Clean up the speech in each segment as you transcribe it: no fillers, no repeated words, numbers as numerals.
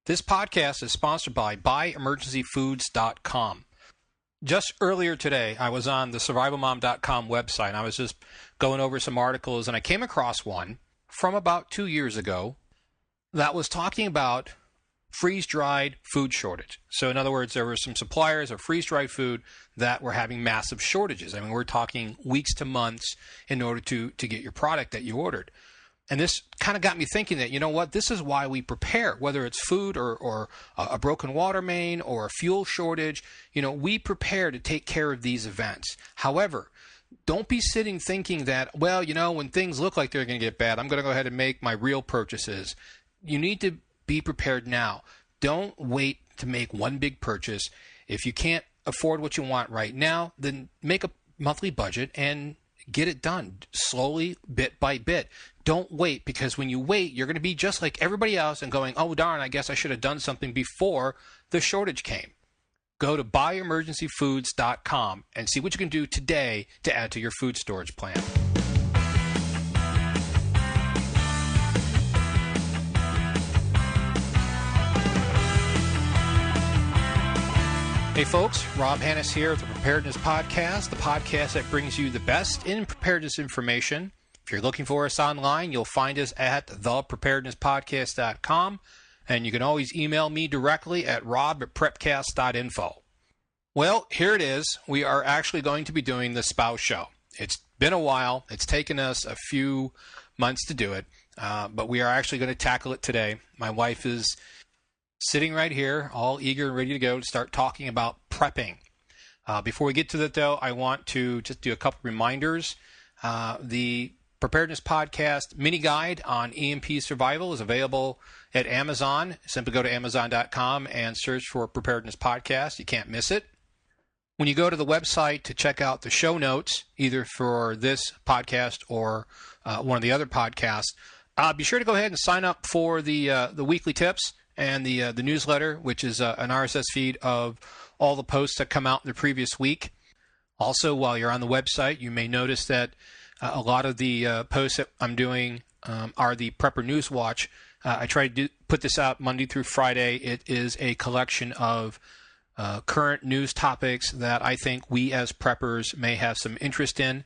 This podcast is sponsored by BuyEmergencyFoods.com. Just earlier today, I was on the SurvivalMom.com website, and I was just going over some articles, and I came across one from about 2 years ago that was talking about freeze-dried food shortage. So in other words, there were some suppliers of freeze-dried food that were having massive shortages. I mean, we're talking weeks to months in order to get your product that you ordered. And this kind of got me thinking that, you know what, this is why we prepare, whether it's food or a broken water main or a fuel shortage. You know, we prepare to take care of these events. However, don't be sitting thinking that, well, you know, when things look like they're going to get bad, I'm going to go ahead and make my real purchases. You need to be prepared now. Don't wait to make one big purchase. If you can't afford what you want right now, then make a monthly budget and get it done slowly, bit by bit. Don't wait, because when you wait, you're going to be just like everybody else and going, oh, darn, I guess I should have done something before the shortage came. Go to BuyEmergencyFoods.com and see what you can do today to add to your food storage plan. Hey folks, Rob Hannes here with the Preparedness Podcast, the podcast that brings you the best in preparedness information. If you're looking for us online, you'll find us at thepreparednesspodcast.com, and you can always email me directly at rob@prepcast.info. Well, here it is. We are actually going to be doing the spouse show. It's been a while. It's taken us a few months to do it, but we are actually going to tackle it today. My wife is sitting right here, all eager and ready to go to start talking about prepping. Before we get to that, though, I want to just do a couple reminders. The Preparedness Podcast mini guide on EMP survival is available at Amazon. Simply go to Amazon.com and search for Preparedness Podcast. You can't miss it. When you go to the website to check out the show notes, either for this podcast or one of the other podcasts, be sure to go ahead and sign up for the weekly tips and the newsletter, which is an RSS feed of all the posts that come out in the previous week. Also, while you're on the website, you may notice that a lot of the posts that I'm doing are the Prepper News Watch. I try to put this out Monday through Friday. It is a collection of current news topics that I think we as preppers may have some interest in.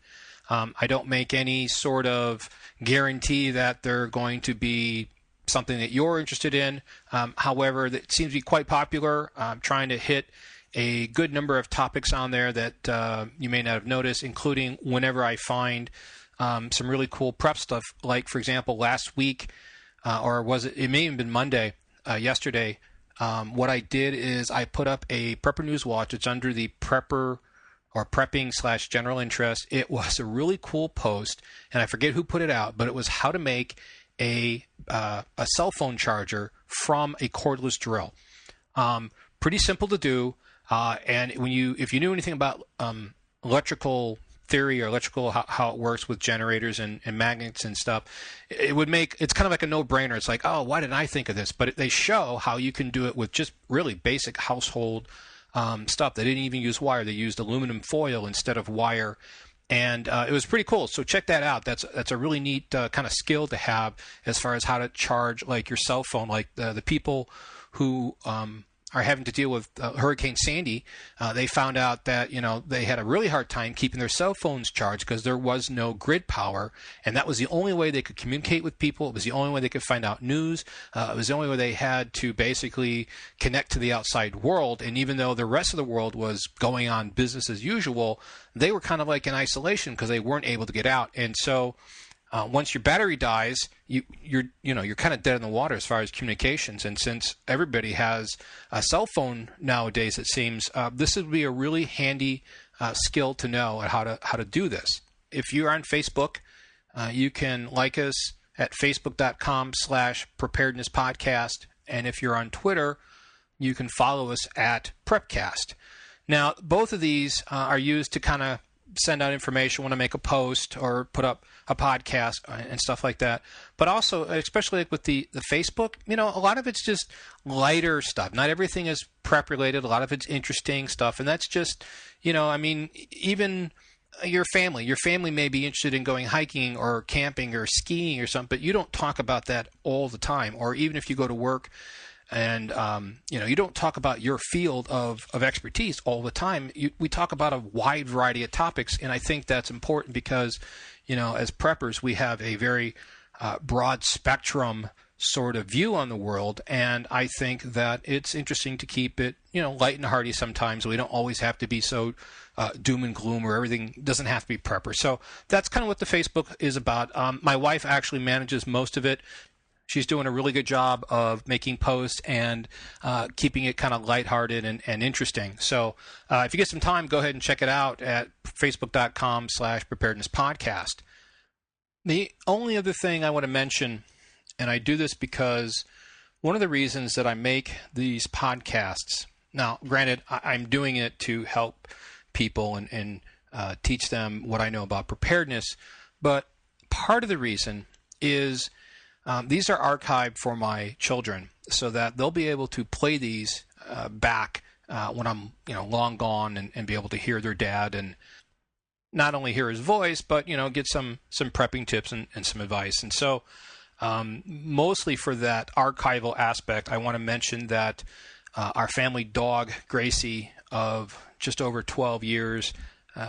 I don't make any sort of guarantee that they're going to be something that you're interested in. However, it seems to be quite popular. I'm trying to hit a good number of topics on there that you may not have noticed, including whenever I find some really cool prep stuff. Like, for example, last week, or was it may have been Monday, yesterday, what I did is I put up a Prepper News Watch. It's under the Prepper or Prepping/General Interest. It was a really cool post, and I forget who put it out, but it was how to make a cell phone charger from a cordless drill. Pretty simple to do. And if you knew anything about electrical theory or electrical how it works with generators and magnets and stuff, it's kind of like a no-brainer. It's like, oh, why didn't I think of this? But they show how you can do it with just really basic household stuff. They didn't even use wire. They used aluminum foil instead of wire. And it was pretty cool. So check that out. That's a really neat kind of skill to have as far as how to charge like your cell phone. Like the people who are having to deal with Hurricane Sandy, they found out that, you know, they had a really hard time keeping their cell phones charged because there was no grid power, and that was the only way they could communicate with people. It was the only way they could find out news. It was the only way they had to basically connect to the outside world. And even though the rest of the world was going on business as usual, they were kind of like in isolation because they weren't able to get out. And so once your battery dies, you're kind of dead in the water as far as communications. And since everybody has a cell phone nowadays, it seems this would be a really handy skill to know how to do this. If you're on Facebook, you can like us at facebook.com/preparednesspodcast, and if you're on Twitter, you can follow us at Prepcast. Now, both of these are used to kind of send out information when I make a post or put up a podcast and stuff like that. But also, especially like with the Facebook, you know, a lot of it's just lighter stuff. Not everything is prep related. A lot of it's interesting stuff. And that's just, you know, I mean, even your family may be interested in going hiking or camping or skiing or something, but you don't talk about that all the time. Or even if you go to work, And, you don't talk about your field of expertise all the time. We talk about a wide variety of topics, and I think that's important because, as preppers, we have a very broad spectrum sort of view on the world, and I think that it's interesting to keep it, light and hearty sometimes. We don't always have to be so doom and gloom, or everything doesn't have to be prepper. So that's kind of what the Facebook is about. My wife actually manages most of it. She's doing a really good job of making posts and keeping it kind of lighthearted and interesting. So if you get some time, go ahead and check it out at facebook.com/preparedness podcast. The only other thing I want to mention, and I do this because one of the reasons that I make these podcasts, now granted, I'm doing it to help people and teach them what I know about preparedness, but part of the reason is these are archived for my children so that they'll be able to play these back when I'm long gone and be able to hear their dad and not only hear his voice, but get some prepping tips and some advice. And so mostly for that archival aspect, I want to mention that our family dog, Gracie, of just over 12 years,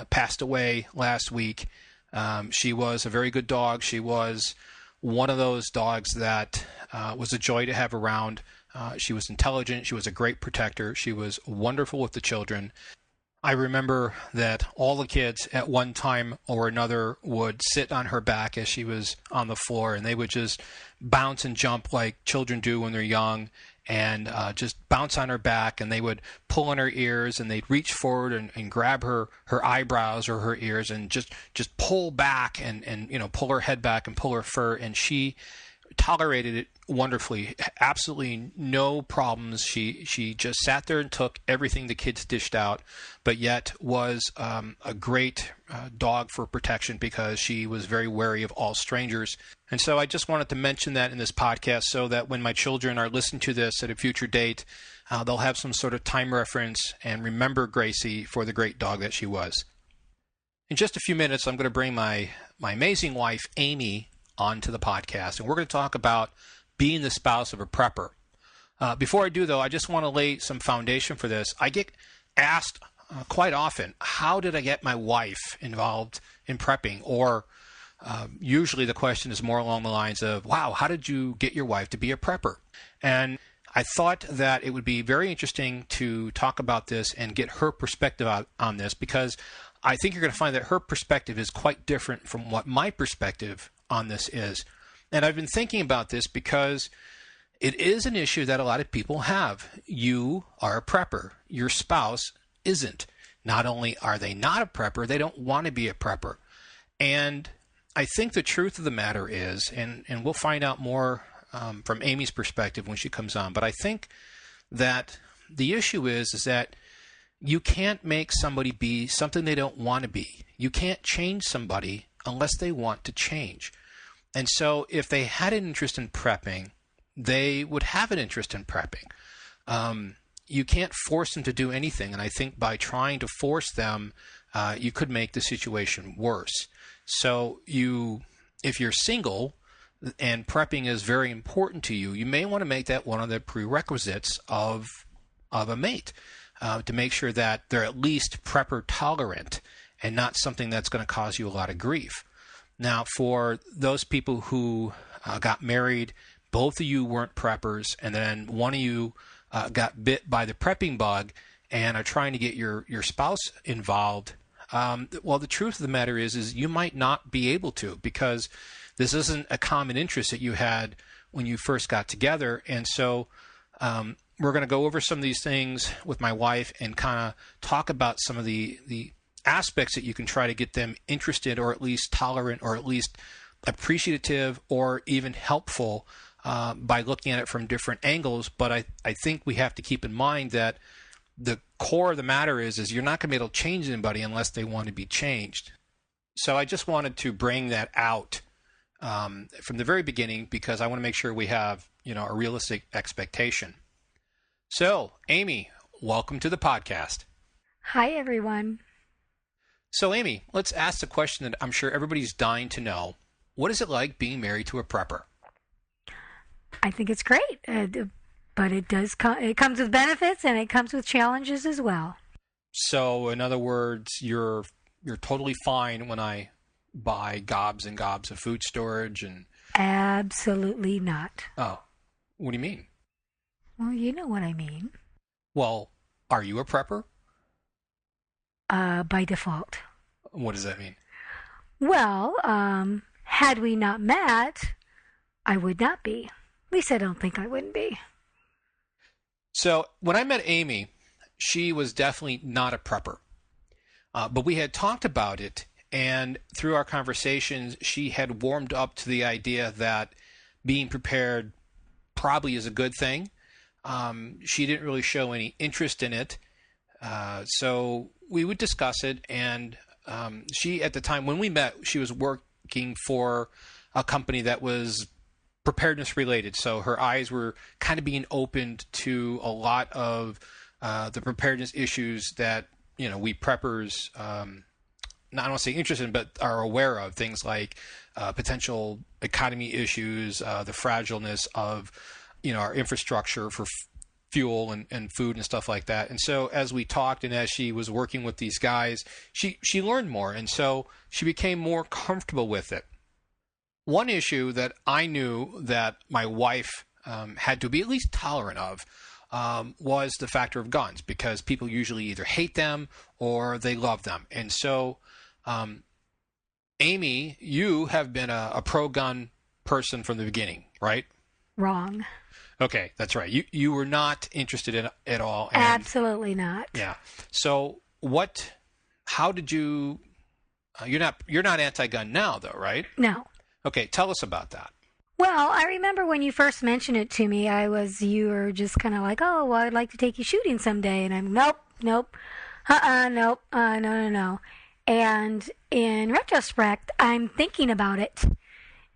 passed away last week. She was a very good dog. She was one of those dogs that was a joy to have around. She was intelligent. She was a great protector. She was wonderful with the children. I remember that all the kids at one time or another would sit on her back as she was on the floor, and they would just bounce and jump like children do when they're young, and just bounce on her back, and they would pull on her ears, and they'd reach forward and grab her eyebrows or her ears and just pull back and pull her head back and pull her fur, and she tolerated it wonderfully. Absolutely no problems. She just sat there and took everything the kids dished out, but yet was a great dog for protection because she was very wary of all strangers. And so I just wanted to mention that in this podcast so that when my children are listening to this at a future date, they'll have some sort of time reference and remember Gracie for the great dog that she was. In just a few minutes, I'm going to bring my amazing wife, Amy, onto the podcast, and we're going to talk about being the spouse of a prepper. Before I do, though, I just want to lay some foundation for this. I get asked quite often, how did I get my wife involved in prepping? Or usually the question is more along the lines of, wow, how did you get your wife to be a prepper? And I thought that it would be very interesting to talk about this and get her perspective on this, because I think you're going to find that her perspective is quite different from what my perspective on this is. And I've been thinking about this because it is an issue that a lot of people have. You are a prepper. Your spouse isn't. Not only are they not a prepper, they don't want to be a prepper. And I think the truth of the matter is, and we'll find out more from Amy's perspective when she comes on, but I think that the issue is that you can't make somebody be something they don't want to be. You can't change somebody unless they want to change. And so if they had an interest in prepping, they would have an interest in prepping. You can't force them to do anything. And I think by trying to force them, you could make the situation worse. So if you're single and prepping is very important to you, you may want to make that one of the prerequisites of a mate, to make sure that they're at least prepper tolerant and not something that's going to cause you a lot of grief. Now, for those people who got married, both of you weren't preppers, and then one of you got bit by the prepping bug and are trying to get your spouse involved, well, the truth of the matter is you might not be able to, because this isn't a common interest that you had when you first got together. And so we're going to go over some of these things with my wife and kind of talk about some of the aspects that you can try to get them interested, or at least tolerant, or at least appreciative, or even helpful by looking at it from different angles. But I think we have to keep in mind that the core of the matter is you're not going to be able to change anybody unless they want to be changed. So I just wanted to bring that out from the very beginning, because I want to make sure we have a realistic expectation. So, Amy, welcome to the podcast. Hi, everyone. So, Amy, let's ask the question that I'm sure everybody's dying to know. What is it like being married to a prepper? I think it's great. But it comes with benefits and it comes with challenges as well. So, in other words, you're totally fine when I buy gobs and gobs of food storage and. Absolutely not. Oh, what do you mean? Well, you know what I mean. Well, are you a prepper? By default. What does that mean? Well, had we not met, I would not be. At least I don't think I wouldn't be. So when I met Amy, she was definitely not a prepper. But we had talked about it, and through our conversations, she had warmed up to the idea that being prepared probably is a good thing. She didn't really show any interest in it. So we would discuss it, and she, at the time when we met, she was working for a company that was preparedness related. So her eyes were kind of being opened to a lot of the preparedness issues that, we preppers, I don't want to say interested in, but are aware of. Things like potential economy issues, the fragileness of, our infrastructure for fuel and food and stuff like that. And so as we talked and as she was working with these guys, she learned more. And so she became more comfortable with it. One issue that I knew that my wife had to be at least tolerant of was the factor of guns, because people usually either hate them or they love them. And so, Amy, you have been a pro-gun person from the beginning, right? Wrong. Okay, that's right. You were not interested in it at all. And, absolutely not. Yeah. So how did you? You're not anti-gun now, though, right? No. Okay, tell us about that. Well, I remember when you first mentioned it to me, you were just kind of like, oh, well, I'd like to take you shooting someday. And I'm, nope, nope, no. And in retrospect, I'm thinking about it.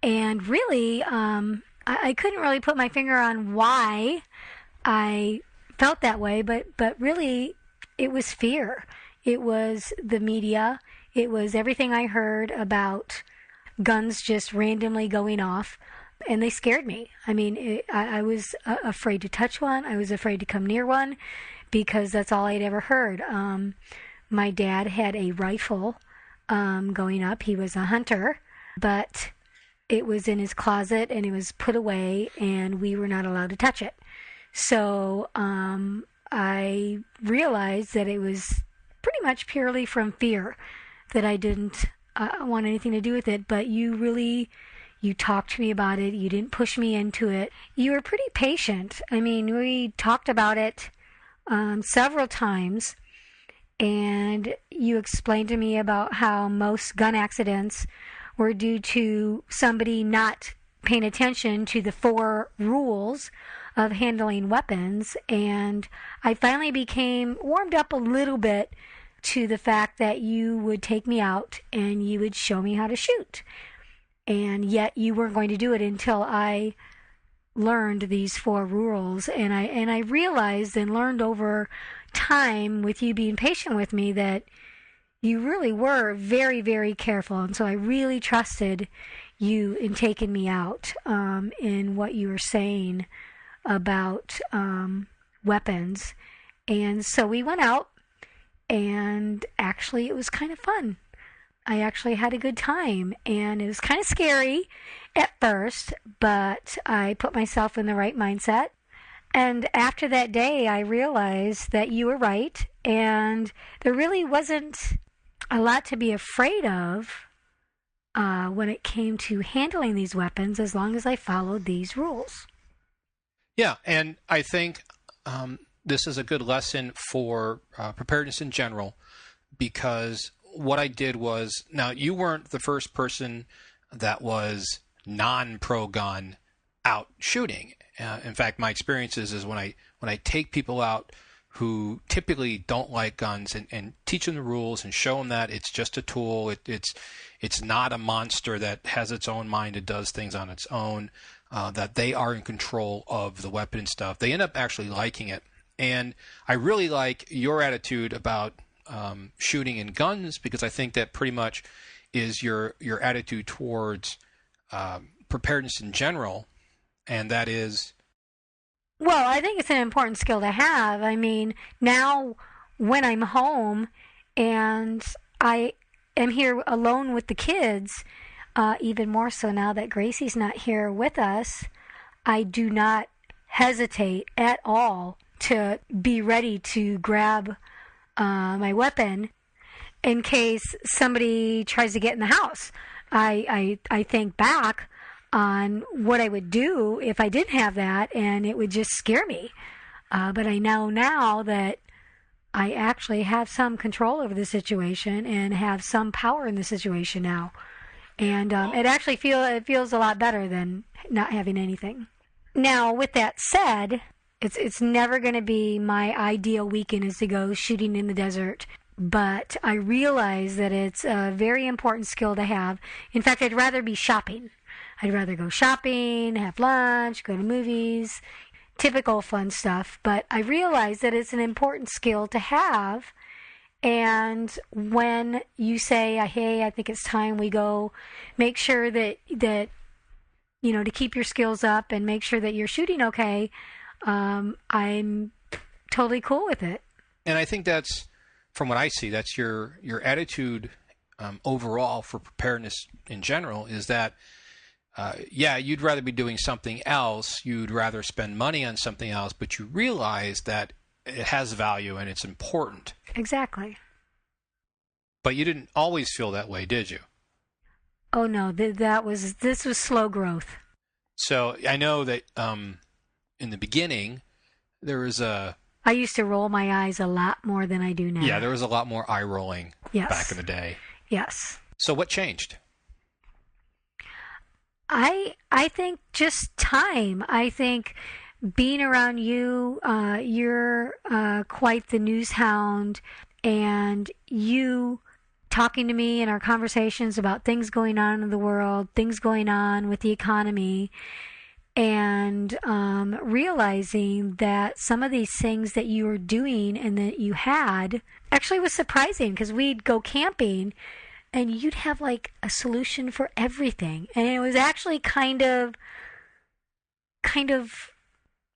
And really, I couldn't really put my finger on why I felt that way, but really, it was fear. It was the media. It was everything I heard about guns just randomly going off, and they scared me. I mean, I was afraid to touch one. I was afraid to come near one because that's all I'd ever heard. My dad had a rifle going up. He was a hunter, but it was in his closet and it was put away and we were not allowed to touch it. So I realized that it was pretty much purely from fear that I didn't want anything to do with it. But you talked to me about it. You didn't push me into it. You were pretty patient. I mean, we talked about it several times, and you explained to me about how most gun accidents were due to somebody not paying attention to the 4 rules of handling weapons. And I finally became warmed up a little bit to the fact that you would take me out and you would show me how to shoot. And yet you weren't going to do it until I learned these 4 rules. And I realized and learned over time, with you being patient with me, that you really were very, very careful. And so I really trusted you in taking me out in what you were saying about weapons. And so we went out, and actually it was kind of fun. I actually had a good time, and it was kind of scary at first, but I put myself in the right mindset. And after that day, I realized that you were right, and there really wasn't a lot to be afraid of when it came to handling these weapons, as long as I followed these rules. Yeah, and I think this is a good lesson for preparedness in general, because what I did was, now you weren't the first person that was non-pro-gun out shooting. In fact, my experiences is when I take people out who typically don't like guns and teach them the rules and show them that it's just a tool. It's not a monster that has its own mind and does things on its own, that they are in control of the weapon and stuff. They end up actually liking it. And I really like your attitude about shooting and guns, because I think that pretty much is your attitude towards preparedness in general, and that is Well, I think it's an important skill to have. I mean, now when I'm home and I am here alone with the kids, even more so now that Gracie's not here with us, I do not hesitate at all to be ready to grab my weapon in case somebody tries to get in the house. I think back on what I would do if I didn't have that, and it would just scare me. But I know now that I actually have some control over the situation and have some power in the situation now. And it feels a lot better than not having anything. Now, with that said, it's never going to be my ideal weekend is to go shooting in the desert. But I realize that it's a very important skill to have. In fact, I'd rather be shopping. I'd rather go shopping, have lunch, go to movies, typical fun stuff. But I realize that it's an important skill to have. And when you say, hey, I think it's time we go, make sure that to keep your skills up and make sure that you're shooting okay, I'm totally cool with it. And I think that's, from what I see, that's your attitude overall for preparedness in general is that, you'd rather be doing something else. You'd rather spend money on something else, but you realize that it has value and it's important. Exactly. But you didn't always feel that way, did you? Oh, no, this was slow growth. So I know that in the beginning, there was I used to roll my eyes a lot more than I do now. Yeah, there was a lot more eye rolling back in the day. Yes. So what changed? I think just time. I think being around you, you're quite the news hound, and you talking to me in our conversations about things going on in the world, things going on with the economy, and realizing that some of these things that you were doing and that you had actually was surprising, because we'd go camping and you'd have like a solution for everything, and it was actually kind of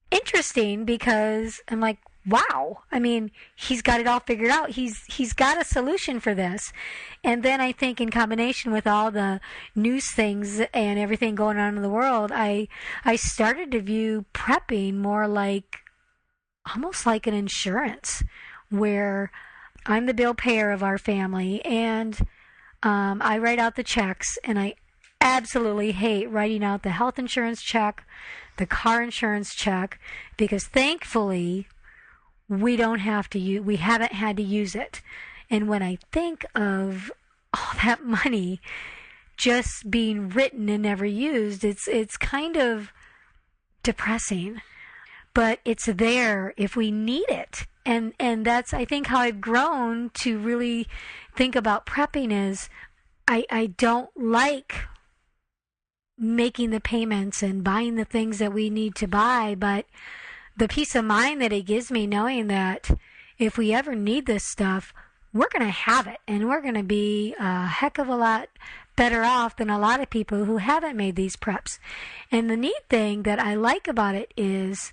interesting, because I'm like, wow, I mean, he's got it all figured out. He's got a solution for this. And then I think in combination with all the news things and everything going on in the world, I started to view prepping more like almost like an insurance, where I'm the bill payer of our family, and I write out the checks, and I absolutely hate writing out the health insurance check, the car insurance check, because thankfully we haven't had to use it. And when I think of all that money just being written and never used, it's kind of depressing. But it's there if we need it. And that's, I think, how I've grown to really think about prepping is I don't like making the payments and buying the things that we need to buy, but the peace of mind that it gives me knowing that if we ever need this stuff, we're going to have it, and we're going to be a heck of a lot better off than a lot of people who haven't made these preps. And the neat thing that I like about it is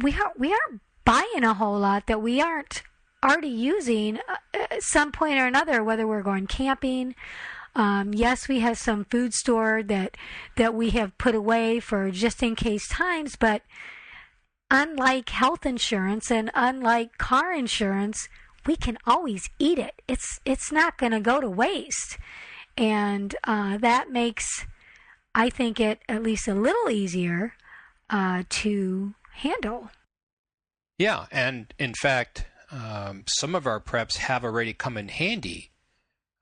we aren't buying a whole lot that we aren't already using at some point or another, whether we're going camping. Yes, we have some food stored that we have put away for just in case times, but unlike health insurance and unlike car insurance, we can always eat it. It's not going to go to waste. And that makes, I think, it at least a little easier to handle. Yeah, and in fact, some of our preps have already come in handy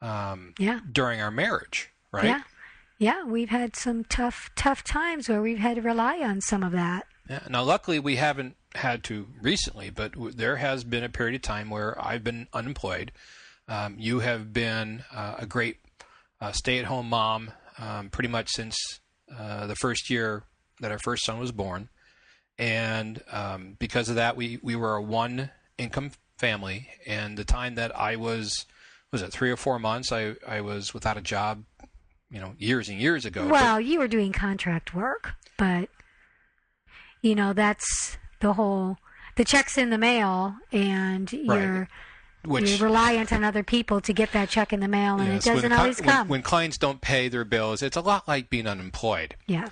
during our marriage, right? Yeah, we've had some tough times where we've had to rely on some of that. Yeah. Now, luckily, we haven't had to recently, but there has been a period of time where I've been unemployed. You have been a great stay-at-home mom pretty much since the first year that our first son was born. And because of that, we were a one-income family. And the time that I was it 3 or 4 months, I was without a job, years and years ago. Well, you were doing contract work, but that's the check's in the mail, and Right. you're reliant on other people to get that check in the mail, and Yes, it doesn't always come. When clients don't pay their bills, it's a lot like being unemployed. Yeah.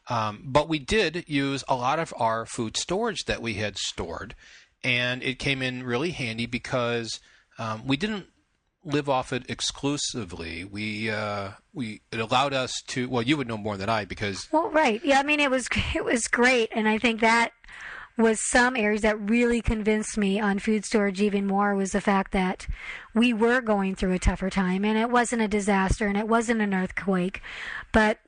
But we did use a lot of our food storage that we had stored, and it came in really handy because we didn't live off it exclusively. It allowed us to. Well, you would know more than I because. Well, right. Yeah, I mean, it was great, and I think that was some areas that really convinced me on food storage even more was the fact that we were going through a tougher time, and it wasn't a disaster, and it wasn't an earthquake, but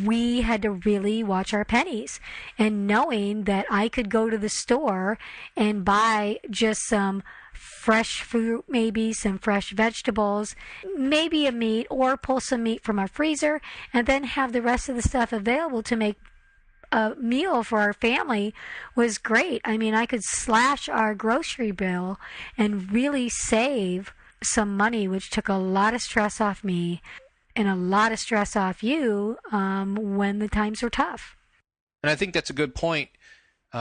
we had to really watch our pennies, and knowing that I could go to the store and buy just some fresh fruit, maybe some fresh vegetables, maybe a meat, or pull some meat from our freezer, and then have the rest of the stuff available to make a meal for our family was great. I mean, I could slash our grocery bill and really save some money, which took a lot of stress off me and a lot of stress off you when the times were tough. And I think that's a good point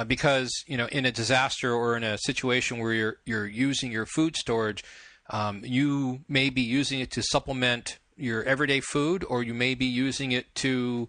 because, in a disaster or in a situation where you're using your food storage, you may be using it to supplement your everyday food, or you may be using it to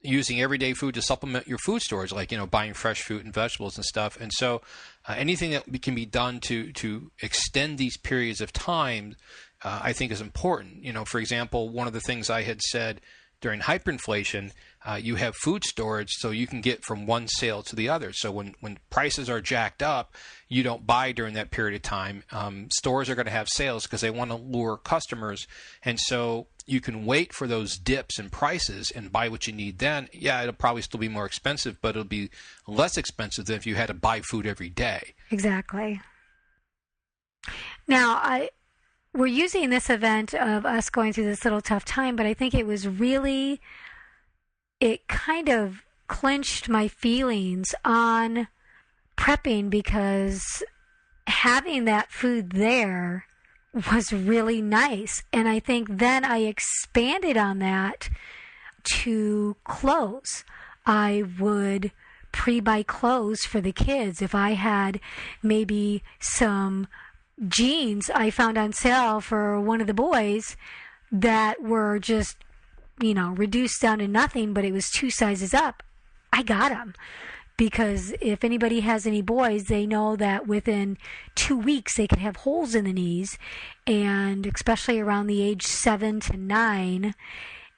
using everyday food to supplement your food storage, like, buying fresh fruit and vegetables and stuff. And so anything that can be done to extend these periods of time, I think is important. For example, one of the things I had said during hyperinflation, you have food storage so you can get from one sale to the other. So when prices are jacked up, you don't buy during that period of time. Stores are going to have sales because they want to lure customers. And so you can wait for those dips in prices and buy what you need then. Yeah, it'll probably still be more expensive, but it'll be less expensive than if you had to buy food every day. Exactly. Now, we're using this event of us going through this little tough time, but I think it kind of clinched my feelings on prepping, because having that food there was really nice. And I think then I expanded on that to clothes. I would pre-buy clothes for the kids. If I had maybe some jeans I found on sale for one of the boys that were just, reduced down to nothing, but it was 2 sizes up, I got them. Because if anybody has any boys, they know that within 2 weeks they can have holes in the knees, and especially around the age 7 to 9,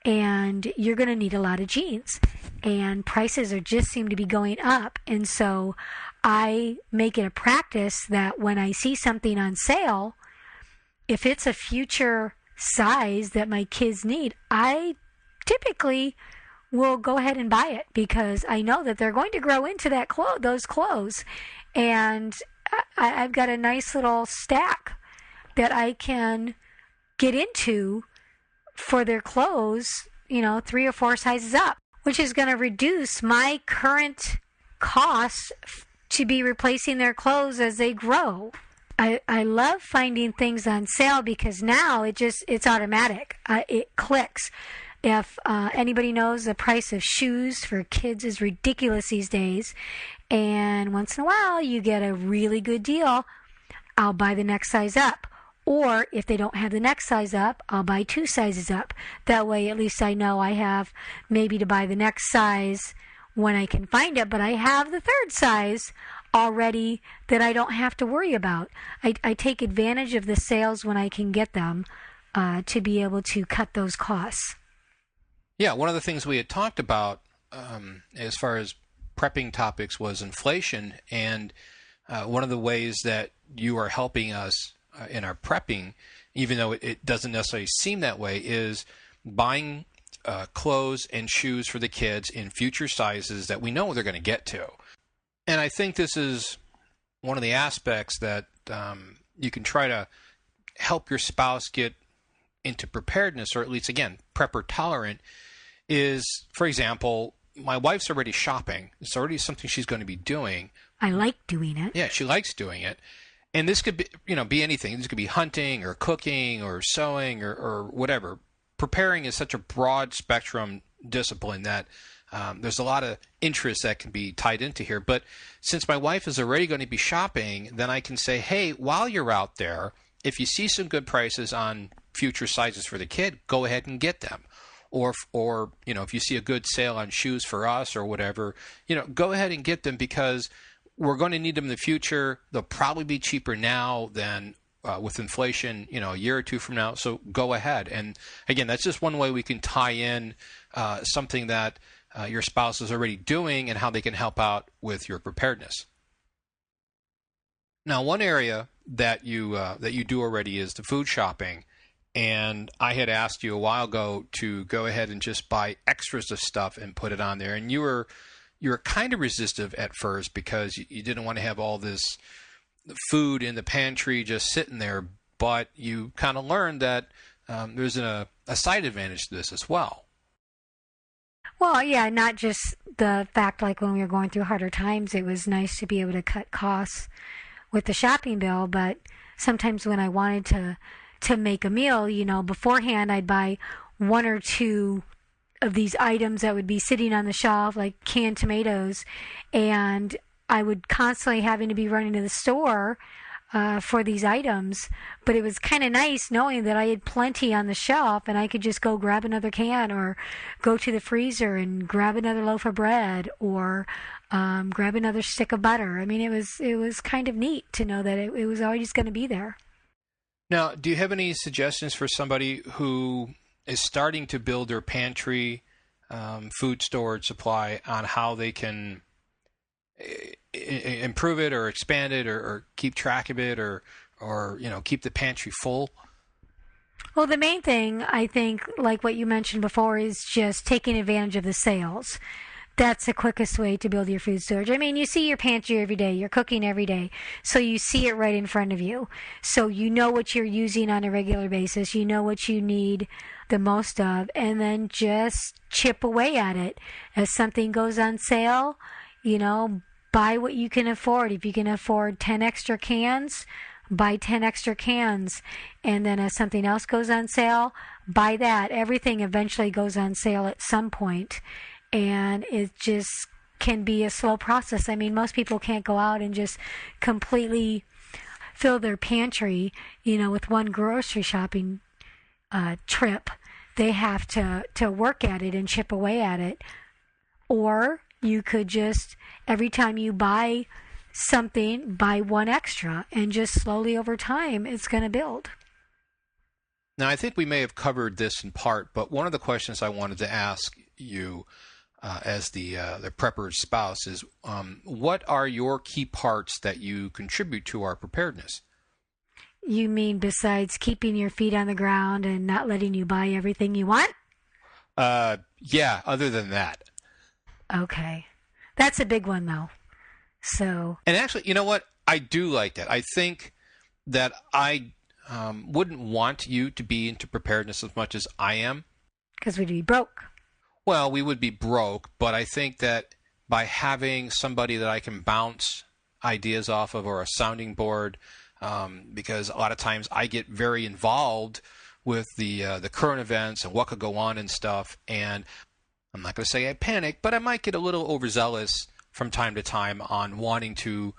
and you're going to need a lot of jeans. And prices just seem to be going up. And so I make it a practice that when I see something on sale, if it's a future size that my kids need, I typically will go ahead and buy it, because I know that they're going to grow into those clothes. And I've got a nice little stack that I can get into for their clothes, 3 or 4 sizes up, which is going to reduce my current costs to be replacing their clothes as they grow. I love finding things on sale because now it's automatic. It clicks. If anybody knows, the price of shoes for kids is ridiculous these days, and once in a while you get a really good deal, I'll buy the next size up. Or if they don't have the next size up, I'll buy 2 sizes up. That way at least I know I have maybe to buy the next size when I can find it, but I have the 3rd size already that I don't have to worry about. I take advantage of the sales when I can get them to be able to cut those costs. Yeah, one of the things we had talked about as far as prepping topics was inflation, and one of the ways that you are helping us in our prepping, even though it doesn't necessarily seem that way, is buying clothes and shoes for the kids in future sizes that we know they're going to get to. And I think this is one of the aspects that you can try to help your spouse get into preparedness, or at least, again, prepper tolerant, is, for example, my wife's already shopping. It's already something she's going to be doing. I like doing it. Yeah, she likes doing it. And this could be anything. This could be hunting or cooking or sewing or whatever. Preparing is such a broad spectrum discipline that There's a lot of interest that can be tied into here. But since my wife is already going to be shopping, then I can say, hey, while you're out there, if you see some good prices on future sizes for the kid, go ahead and get them. Or if you see a good sale on shoes for us or whatever, go ahead and get them because we're going to need them in the future. They'll probably be cheaper now than with inflation, a year or two from now. So go ahead. And again, that's just one way we can tie in something that your spouse is already doing and how they can help out with your preparedness. Now, one area that you do already is the food shopping. And I had asked you a while ago to go ahead and just buy extras of stuff and put it on there. And you were kind of resistive at first because you didn't want to have all this food in the pantry just sitting there. But you kind of learned that there's a side advantage to this as well. Well, yeah, not just the fact like when we were going through harder times, it was nice to be able to cut costs with the shopping bill. But sometimes when I wanted to make a meal, beforehand I'd buy one or two of these items that would be sitting on the shelf, like canned tomatoes, and I would constantly having to be running to the store for these items. But it was kind of nice knowing that I had plenty on the shelf and I could just go grab another can or go to the freezer and grab another loaf of bread or grab another stick of butter. I mean, it was kind of neat to know that it was always going to be there. Now, do you have any suggestions for somebody who is starting to build their pantry, food storage supply on how they can improve it or expand it or keep track of it or keep the pantry full? Well, the main thing, I think, like what you mentioned before, is just taking advantage of the sales. That's the quickest way to build your food storage. I mean, you see your pantry every day. You're cooking every day. So you see it right in front of you. So you know what you're using on a regular basis. You know what you need the most of. And then just chip away at it. As something goes on sale, buy what you can afford. If you can afford 10 extra cans, buy 10 extra cans. And then as something else goes on sale, buy that. Everything eventually goes on sale at some point. And it just can be a slow process. I mean, most people can't go out and just completely fill their pantry, with one grocery shopping trip. They have to work at it and chip away at it. Or you could just, every time you buy something, buy one extra. And just slowly over time, it's going to build. Now, I think we may have covered this in part, but one of the questions I wanted to ask you as the prepper spouse is, what are your key parts that you contribute to our preparedness? You mean besides keeping your feet on the ground and not letting you buy everything you want? Yeah, other than that. Okay. That's a big one, though. So. And actually, you know what? I do like that. I think that I wouldn't want you to be into preparedness as much as I am. Because we'd be broke. Well, we would be broke, but I think that by having somebody that I can bounce ideas off of or a sounding board, because a lot of times I get very involved with the current events and what could go on and stuff, and I'm not going to say I panic, but I might get a little overzealous from time to time on wanting to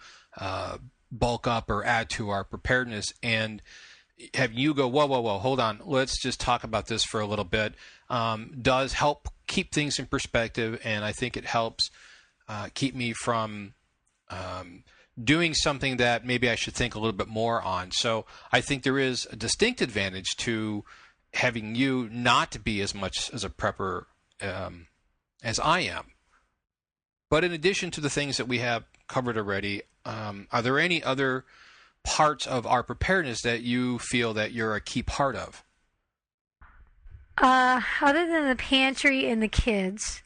bulk up or add to our preparedness, and have you go, whoa, hold on, let's just talk about this for a little bit, does help keep things in perspective, and I think it helps keep me from doing something that maybe I should think a little bit more on. So I think there is a distinct advantage to having you not to be as much as a prepper as I am. But in addition to the things that we have covered already, are there any other parts of our preparedness that you feel that you're a key part of? Other than the pantry and the kids,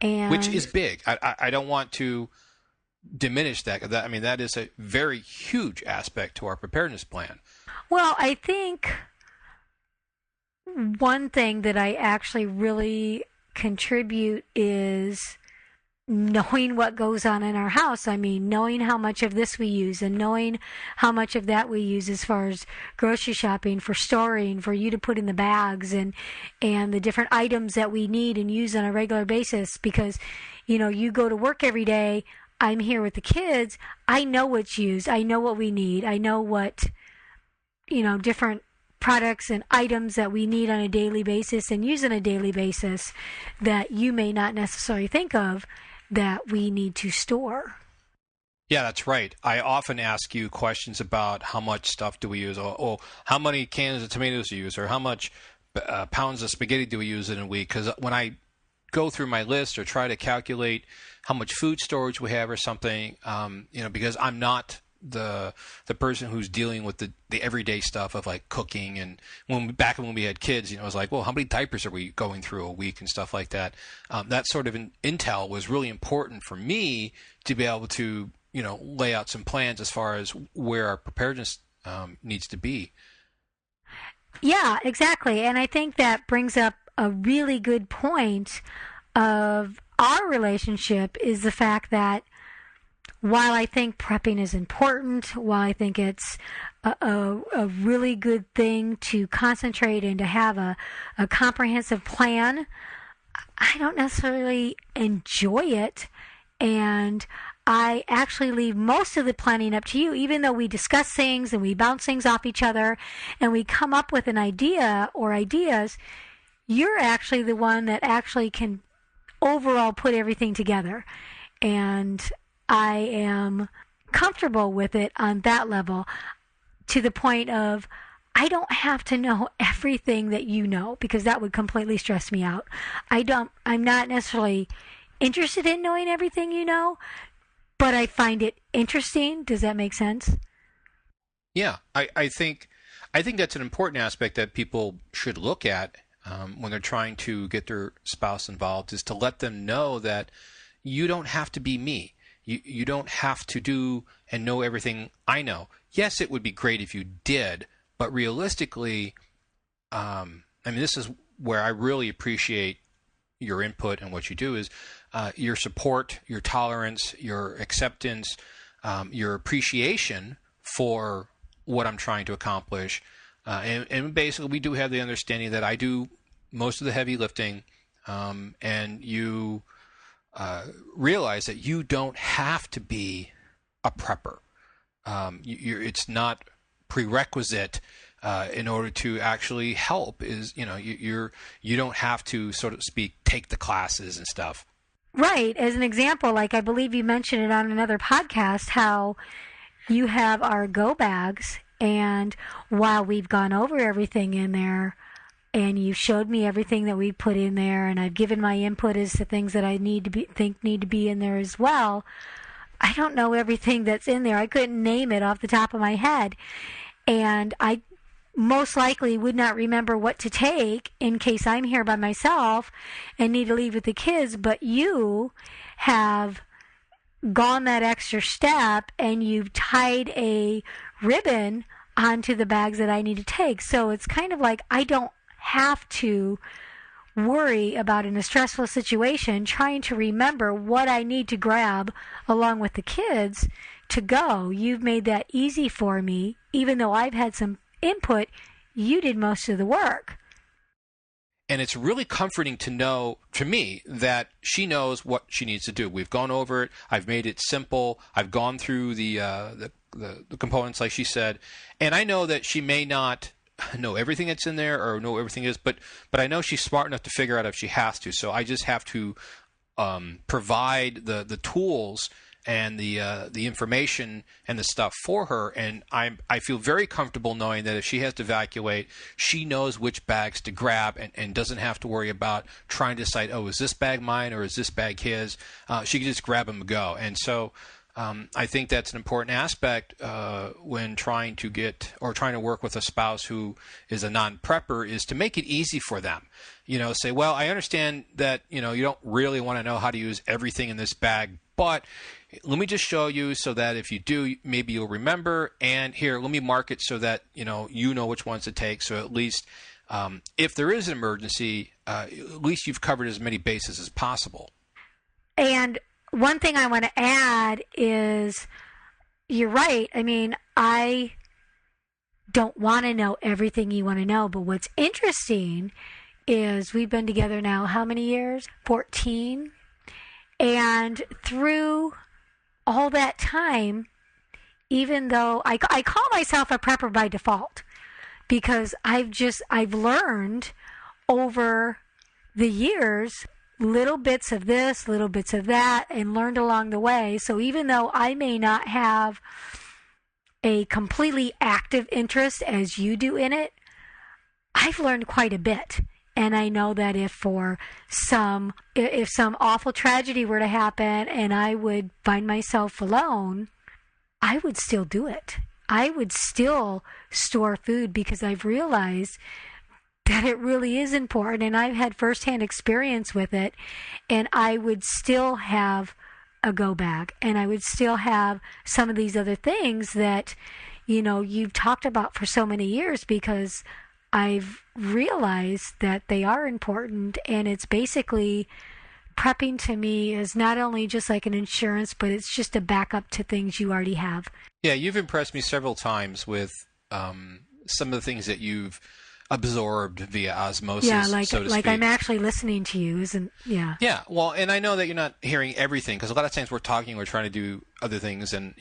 and which is big. I don't want to diminish that. I mean, that is a very huge aspect to our preparedness plan. Well, I think one thing that I actually really contribute is knowing what goes on in our house. I mean, knowing how much of this we use and knowing how much of that we use as far as grocery shopping, for storing, for you to put in the bags, and the different items that we need and use on a regular basis. Because, you go to work every day. I'm here with the kids. I know what's used. I know what we need. I know what, different products and items that we need on a daily basis and use on a daily basis that you may not necessarily think of that we need to store. Yeah, that's right. I often ask you questions about how much stuff do we use, or how many cans of tomatoes do you use, or how much pounds of spaghetti do we use in a week? Because when I go through my list or try to calculate how much food storage we have or something, because I'm not the person who's dealing with the everyday stuff of like cooking, and back when we had kids, it was like, well, how many diapers are we going through a week and stuff like that. That sort of intel was really important for me to be able to lay out some plans as far as where our preparedness needs to be. Yeah, exactly. And I think that brings up a really good point of our relationship, is the fact that while I think prepping is important, while I think it's a really good thing to concentrate and to have a comprehensive plan, I don't necessarily enjoy it. And I actually leave most of the planning up to you, even though we discuss things and we bounce things off each other and we come up with an idea or ideas. You're actually the one that actually can overall put everything together. And I am comfortable with it on that level, to the point of I don't have to know everything that you know, because that would completely stress me out. I'm not necessarily interested in knowing everything you know, but I find it interesting. Does that make sense? Yeah, I think that's an important aspect that people should look at when they're trying to get their spouse involved, is to let them know that you don't have to be me. You don't have to do and know everything I know. Yes, it would be great if you did, but realistically, this is where I really appreciate your input and what you do, is your support, your tolerance, your acceptance, your appreciation for what I'm trying to accomplish. And basically, we do have the understanding that I do most of the heavy lifting, and you realize that you don't have to be a prepper. It's not prerequisite in order to actually help. You don't have to, so to speak, take the classes and stuff. Right. As an example, like I believe you mentioned it on another podcast, how you have our go bags, and while we've gone over everything in there, and you showed me everything that we put in there, and I've given my input as to things that I need to be in there as well, I don't know everything that's in there. I couldn't name it off the top of my head, and I most likely would not remember what to take in case I'm here by myself and need to leave with the kids. But you have gone that extra step, and you've tied a ribbon onto the bags that I need to take. So it's kind of like I don't have to worry about, in a stressful situation, trying to remember what I need to grab along with the kids to go. You've made that easy for me. Even though I've had some input, you did most of the work. And it's really comforting to know, to me, that she knows what she needs to do. We've gone over it. I've made it simple. I've gone through the components, like she said, and I know that she may not know everything that's in there or know everything is, but I know she's smart enough to figure out if she has to. So I just have to provide the tools and the information and the stuff for her, and I feel very comfortable knowing that if she has to evacuate, she knows which bags to grab, and doesn't have to worry about trying to decide, oh, is this bag mine or is this bag his? She can just grab them and go. And so I think that's an important aspect when trying to work with a spouse who is a non-prepper, is to make it easy for them. Say, well, I understand that you don't really want to know how to use everything in this bag, but let me just show you so that if you do, maybe you'll remember. And here, let me mark it so that you know which ones to take. So at least if there is an emergency, at least you've covered as many bases as possible. And one thing I want to add is you're right. I mean, I don't want to know everything you want to know, but what's interesting is we've been together now how many years? 14. And through all that time, even though I call myself a prepper by default, because I've learned over the years little bits of this, little bits of that, and learned along the way. So even though I may not have a completely active interest as you do in it, I've learned quite a bit. And I know that if some awful tragedy were to happen and I would find myself alone, I would still do it. I would still store food because I've realized that it really is important, and I've had firsthand experience with it, and I would still have a go bag, and I would still have some of these other things that, you've talked about for so many years, because I've realized that they are important. And it's basically, prepping to me is not only just like an insurance, but it's just a backup to things you already have. Yeah, you've impressed me several times with some of the things that you've absorbed via osmosis, so to speak. I'm actually listening to you, isn't? Yeah. Yeah, well, and I know that you're not hearing everything, because a lot of times we're trying to do other things, and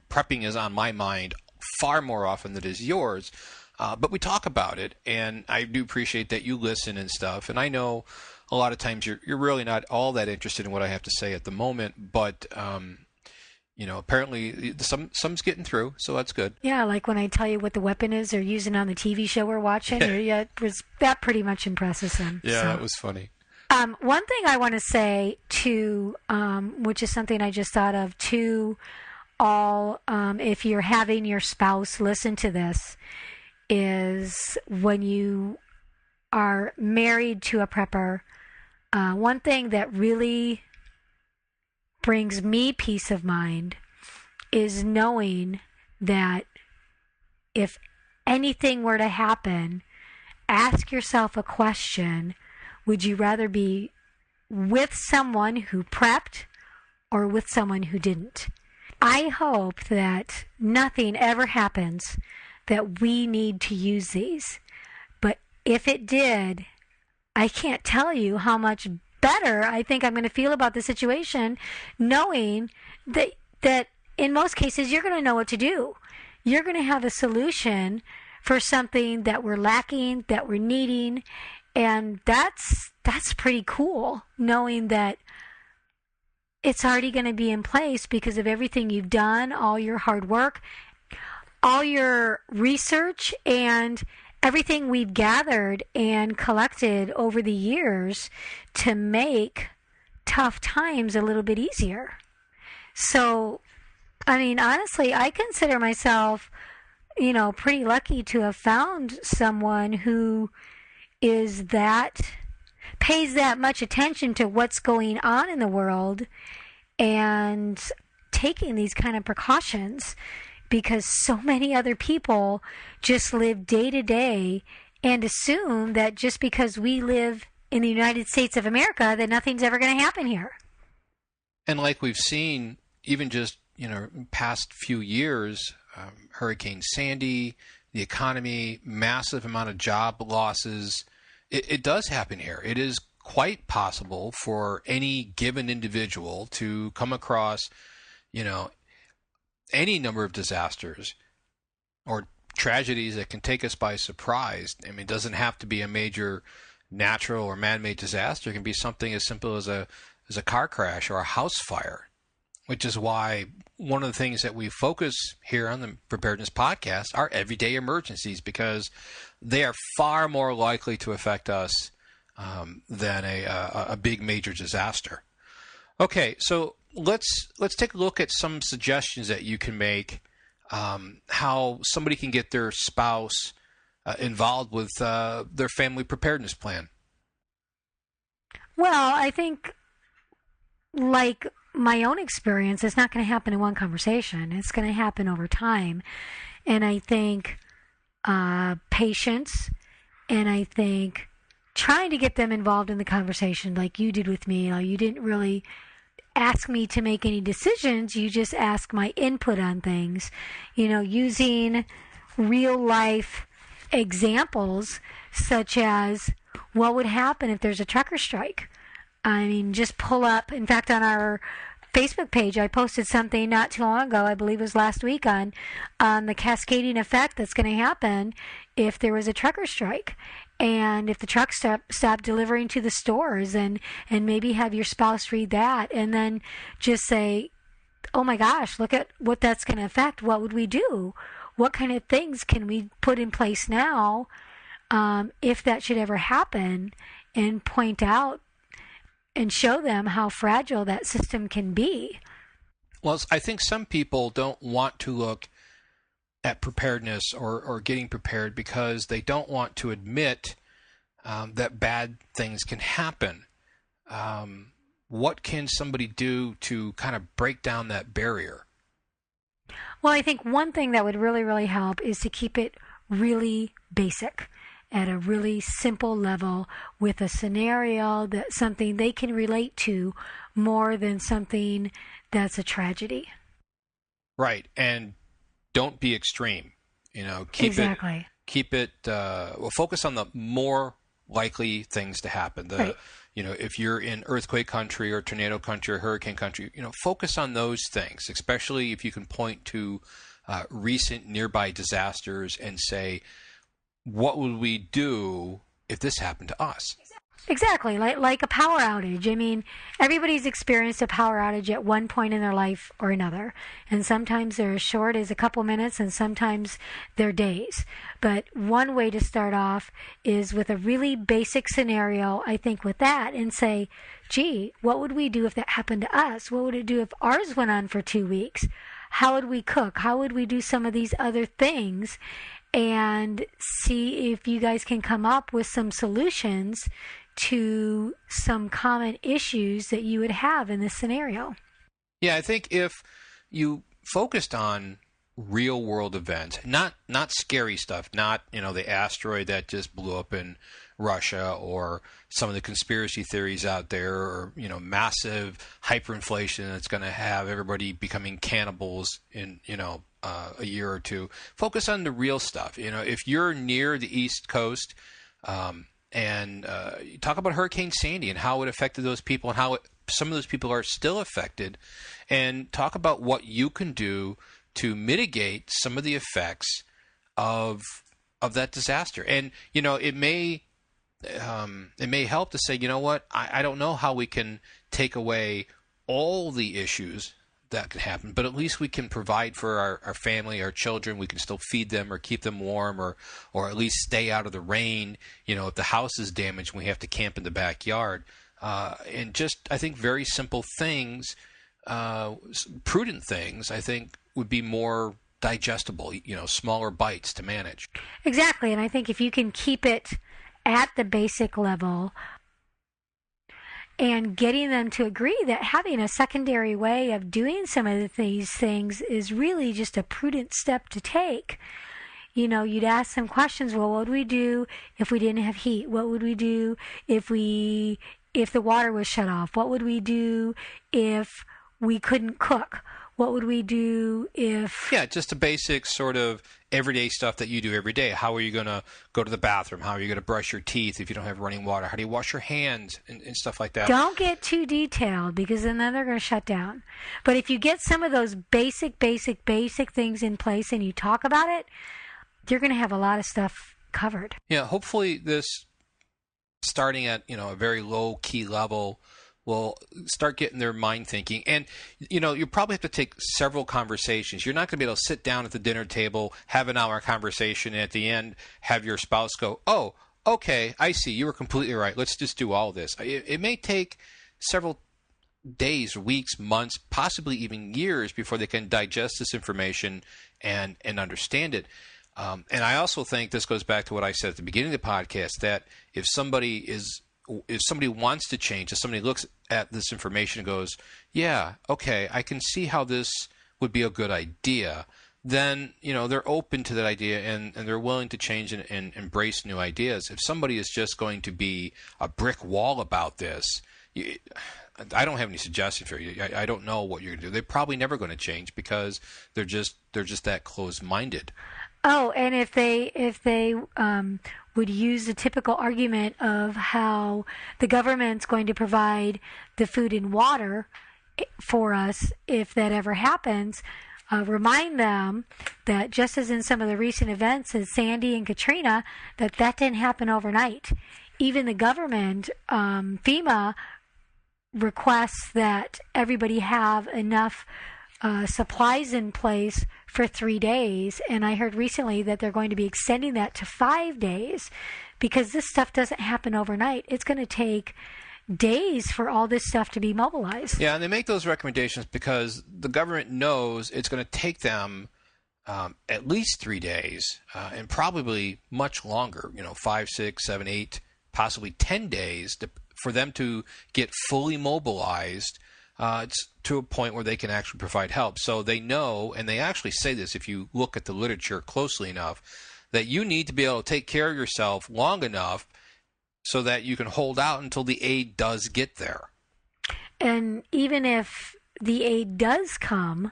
prepping is on my mind far more often than it is yours. But we talk about it, and I do appreciate that you listen and stuff. And I know a lot of times you're really not all that interested in what I have to say at the moment, but apparently some's getting through, so that's good. Yeah, like when I tell you what the weapon is they're using on the TV show we're watching, that pretty much impresses them. Yeah, so. That was funny. One thing I want to say to, which is something I just thought of, to all, if you're having your spouse listen to this, is when you are married to a prepper, one thing that really brings me peace of mind is knowing that if anything were to happen, ask yourself a question: would you rather be with someone who prepped or with someone who didn't? I hope that nothing ever happens that we need to use these. But if it did, I can't tell you how much better I think I'm going to feel about the situation, knowing that in most cases you're going to know what to do. You're going to have a solution for something that we're lacking, that we're needing, and that's pretty cool, knowing that it's already going to be in place because of everything you've done, all your hard work, all your research, and everything we've gathered and collected over the years to make tough times a little bit easier. So, I mean, honestly, I consider myself, pretty lucky to have found someone who pays that much attention to what's going on in the world and taking these kind of precautions, because so many other people just live day to day and assume that just because we live in the United States of America that nothing's ever going to happen here. And like we've seen, even just past few years, Hurricane Sandy, the economy, massive amount of job losses, it does happen here. It is quite possible for any given individual to come across, any number of disasters or tragedies that can take us by surprise. I mean, it doesn't have to be a major natural or man-made disaster. It can be something as simple as a car crash or a house fire, which is why one of the things that we focus here on the Preparedness Podcast are everyday emergencies, because they are far more likely to affect us than a big major disaster. Okay, so let's take a look at some suggestions that you can make, how somebody can get their spouse involved with their family preparedness plan. Well, I think, like my own experience, it's not going to happen in one conversation. It's going to happen over time. And I think patience, and I think trying to get them involved in the conversation like you did with me. You didn't really ask me to make any decisions. You just ask my input on things, using real life examples such as what would happen if there's a trucker strike. I mean, just pull up, in fact, on our Facebook page, I posted something not too long ago, I believe it was last week, on the cascading effect that's going to happen if there was a trucker strike. And if the trucks stop delivering to the stores, and maybe have your spouse read that and then just say, oh my gosh, look at what that's going to affect. What would we do? What kind of things can we put in place now if that should ever happen, and point out and show them how fragile that system can be. Well, I think some people don't want to look at preparedness or getting prepared because they don't want to admit that bad things can happen. What can somebody do to kind of break down that barrier? Well, I think one thing that would really, really help is to keep it really basic, at a really simple level, with a scenario that's something they can relate to more than something that's a tragedy. Right, and don't be extreme. Keep it. Focus on the more likely things to happen. Right. If you're in earthquake country or tornado country or hurricane country, focus on those things, especially if you can point to recent nearby disasters and say, what would we do if this happened to us? Exactly, like a power outage. I mean, everybody's experienced a power outage at one point in their life or another. And sometimes they're as short as a couple minutes, and sometimes they're days. But one way to start off is with a really basic scenario, I think, with that, and say, gee, what would we do if that happened to us? What would it do if ours went on for 2 weeks? How would we cook? How would we do some of these other things? And see if you guys can come up with some solutions to some common issues that you would have in this scenario. Yeah, I think if you focused on real world events, not scary stuff, not the asteroid that just blew up in Russia, or some of the conspiracy theories out there, or massive hyperinflation that's going to have everybody becoming cannibals in a year or two. Focus on the real stuff. If you're near the East Coast, and talk about Hurricane Sandy and how it affected those people, and how some of those people are still affected, and talk about what you can do to mitigate some of the effects of that disaster. And it may help to say, what, I don't know how we can take away all the issues that can happen, but at least we can provide for our family, our children. We can still feed them or keep them warm, or at least stay out of the rain. If the house is damaged, we have to camp in the backyard. And just, I think, very simple things, prudent things, I think, would be more digestible, smaller bites to manage. Exactly. And I think if you can keep it at the basic level, and getting them to agree that having a secondary way of doing some of these things is really just a prudent step to take. You'd ask them questions. Well, what would we do if we didn't have heat? What would we do if the water was shut off? What would we do if we couldn't cook? What would we do if... Yeah, just the basic sort of everyday stuff that you do every day. How are you going to go to the bathroom? How are you going to brush your teeth if you don't have running water? How do you wash your hands and stuff like that? Don't get too detailed, because then they're going to shut down. But if you get some of those basic things in place and you talk about it, you're going to have a lot of stuff covered. Yeah, hopefully this, starting at a very low key level, will start getting their mind thinking. And, you probably have to take several conversations. You're not going to be able to sit down at the dinner table, have an hour conversation, and at the end have your spouse go, oh, okay, I see. You were completely right. Let's just do all this. It may take several days, weeks, months, possibly even years before they can digest this information and understand it. And I also think this goes back to what I said at the beginning of the podcast, that if somebody wants to change, if somebody looks at this information and goes, yeah, okay, I can see how this would be a good idea, then, they're open to that idea and they're willing to change and embrace new ideas. If somebody is just going to be a brick wall about this, I don't have any suggestions for you. I don't know what you're going to do. They're probably never going to change because they're just that closed-minded. Oh, and if they would use the typical argument of how the government's going to provide the food and water for us if that ever happens, remind them that just as in some of the recent events as Sandy and Katrina, that didn't happen overnight. Even the government, FEMA, requests that everybody have enough supplies in place for 3 days, and I heard recently that they're going to be extending that to 5 days because this stuff doesn't happen overnight. It's going to take days for all this stuff to be mobilized. Yeah, and they make those recommendations because the government knows it's going to take them at least 3 days and probably much longer, 5, 6, 7, 8, possibly 10 days for them to get fully mobilized to a point where they can actually provide help. So they know, and they actually say this if you look at the literature closely enough, that you need to be able to take care of yourself long enough so that you can hold out until the aid does get there. And even if the aid does come,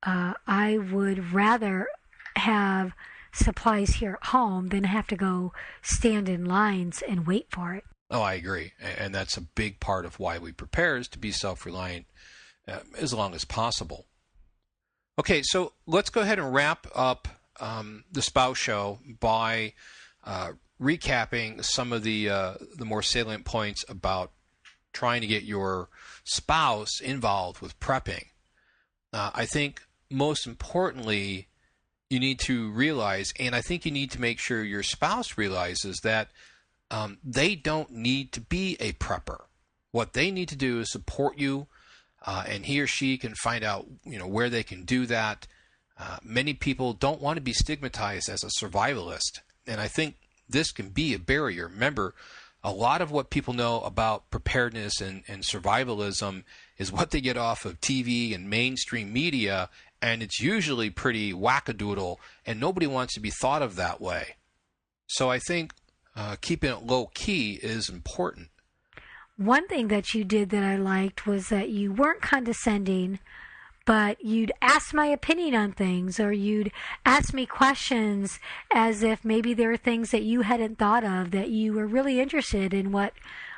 I would rather have supplies here at home than have to go stand in lines and wait for it. Oh, I agree. And that's a big part of why we prepare, is to be self-reliant as long as possible. Okay, so let's go ahead and wrap up the Spouse Show by recapping some of the more salient points about trying to get your spouse involved with prepping. I think most importantly, you need to realize, and I think you need to make sure your spouse realizes, that they don't need to be a prepper. What they need to do is support you, and he or she can find out, where they can do that. Many people don't want to be stigmatized as a survivalist, and I think this can be a barrier. Remember, a lot of what people know about preparedness and survivalism is what they get off of TV and mainstream media, and it's usually pretty wackadoodle, and nobody wants to be thought of that way. So I think keeping it low key is important. One thing that you did that I liked was that you weren't condescending, but you'd ask my opinion on things, or you'd ask me questions as if maybe there were things that you hadn't thought of, that you were really interested in what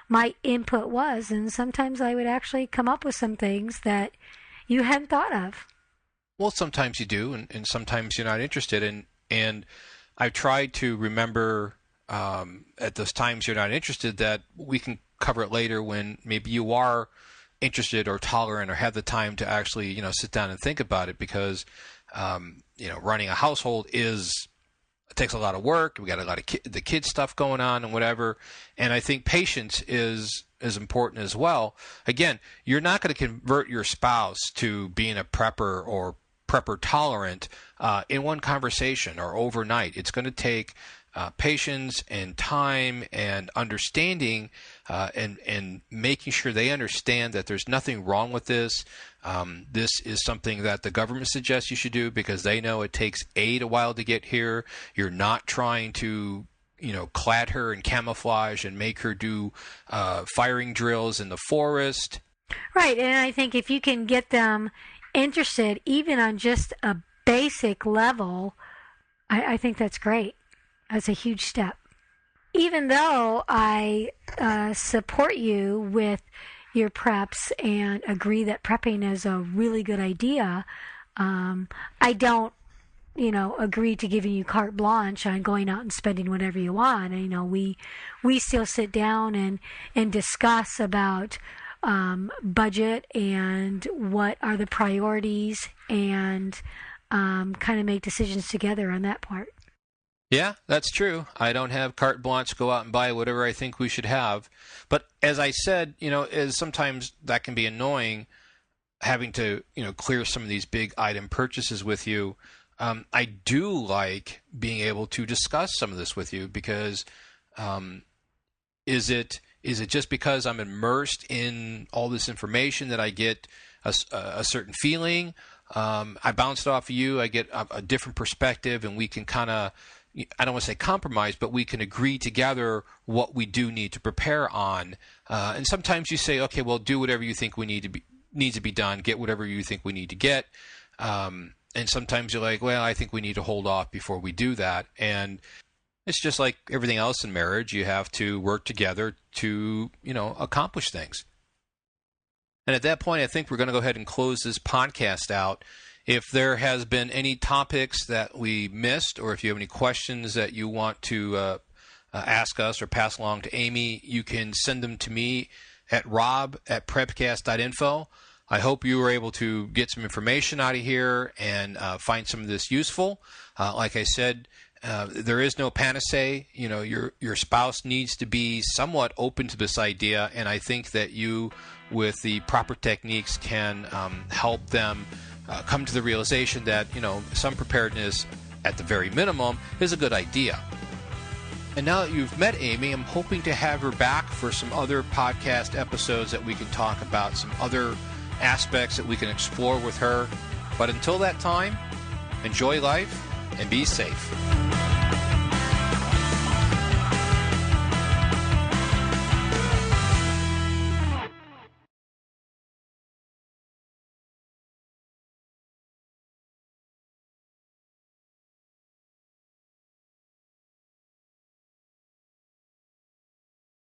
my input was. And sometimes I would actually come up with some things that you hadn't thought of. Well, sometimes you do, and sometimes you're not interested in. And I've tried to remember at those times you're not interested that we can cover it later when maybe you are interested or tolerant or have the time to actually, sit down and think about it, because, running a household it takes a lot of work. We got a lot of the kid stuff going on and whatever. And I think patience is important as well. Again, you're not going to convert your spouse to being a prepper or prepper tolerant in one conversation or overnight. It's going to take patience and time and understanding, and making sure they understand that there's nothing wrong with this. This is something that the government suggests you should do because they know it takes aid a while to get here. You're not trying to, clad her in camouflage and make her do firing drills in the forest. Right, and I think if you can get them interested, even on just a basic level, I think that's great. That's a huge step. Even though I support you with your preps and agree that prepping is a really good idea, I don't, agree to giving you carte blanche on going out and spending whatever you want. We still sit down and discuss about budget and what are the priorities, and kind of make decisions together on that part. Yeah, that's true. I don't have carte blanche to go out and buy whatever I think we should have. But as I said, is sometimes that can be annoying, having to, clear some of these big item purchases with you. I do like being able to discuss some of this with you, because is it just because I'm immersed in all this information that I get a certain feeling? I bounce it off of you. I get a different perspective, and we can kind of I don't want to say compromise, but we can agree together what we do need to prepare on. And sometimes you say, okay, well, do whatever you think needs to be done, get whatever you think we need to get. And sometimes you're like, well, I think we need to hold off before we do that. And it's just like everything else in marriage. You have to work together to, accomplish things. And at that point, I think we're going to go ahead and close this podcast out. If there has been any topics that we missed, or if you have any questions that you want to ask us or pass along to Amy, you can send them to me at rob@prepcast.info. I hope you were able to get some information out of here and find some of this useful. Like I said, there is no panacea. Your spouse needs to be somewhat open to this idea, and I think that you, with the proper techniques, can help them come to the realization that, some preparedness, at the very minimum, is a good idea. And now that you've met Amy, I'm hoping to have her back for some other podcast episodes that we can talk about, some other aspects that we can explore with her. But until that time, enjoy life and be safe.